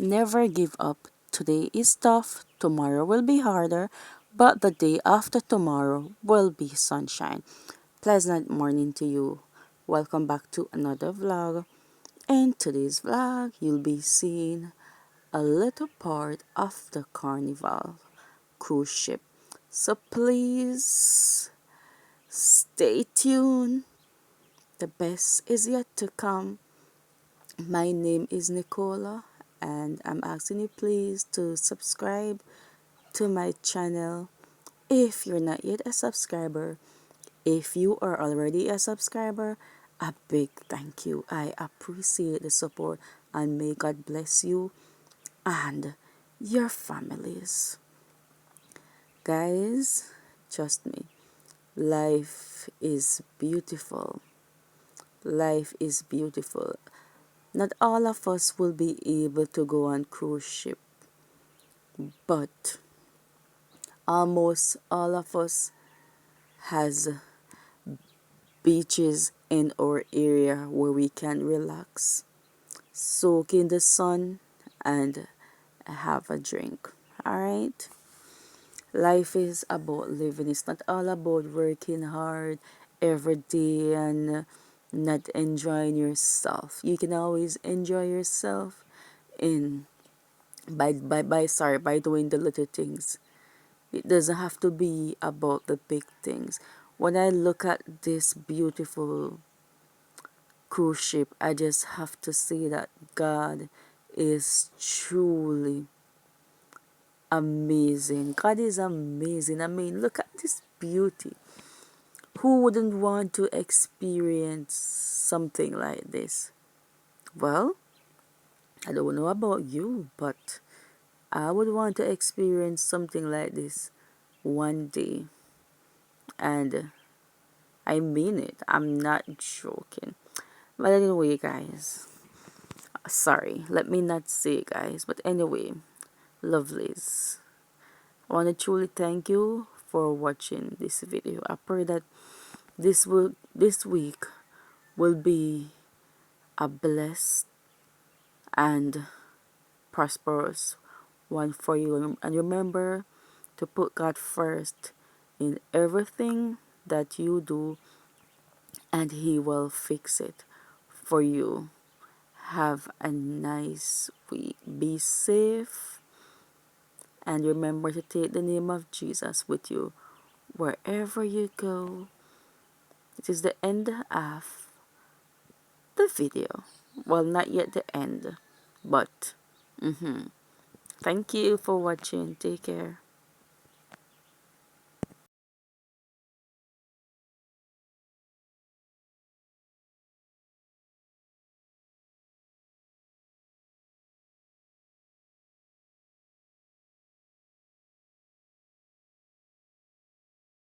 Never give up. Today is tough, tomorrow will be harder, but the day after tomorrow will be sunshine. Pleasant morning to you. Welcome back to another vlog. In today's vlog, you'll be seeing a little part of the Carnival cruise ship. So please stay tuned. The best is yet to come. My name is Nicola, and I'm asking you please to subscribe to my channel if you're not yet a subscriber. If you are already a subscriber, a big thank you. I appreciate the support, and may God bless you and your families. Guys, trust me, life is beautiful. Life is beautiful. Not all of us will be able to go on cruise ship, but almost all of us has beaches in our area where we can relax, soak in the sun, and have a drink. All right? Life is about living. It's not all about working hard every day and not enjoying yourself. You can always enjoy yourself in by doing the little things. It doesn't have to be about the big things. When I look at this beautiful cruise ship, I just have to say that God is truly amazing. God is amazing. I mean, look at this beauty. Who wouldn't want to experience something like this? Well, I don't know about you, but I would want to experience something like this one day. And I mean it. I'm not joking. But anyway, guys. Sorry, let me not say guys. But anyway, lovelies. I want to truly thank you for watching this video. I pray that this week will be a blessed and prosperous one for you. And remember to put God first in everything that you do, and He will fix it for you. Have a nice week. Be safe, and remember to take the name of Jesus with you wherever you go. It is the end of the video. Well, not yet the end, but thank you for watching. Take care.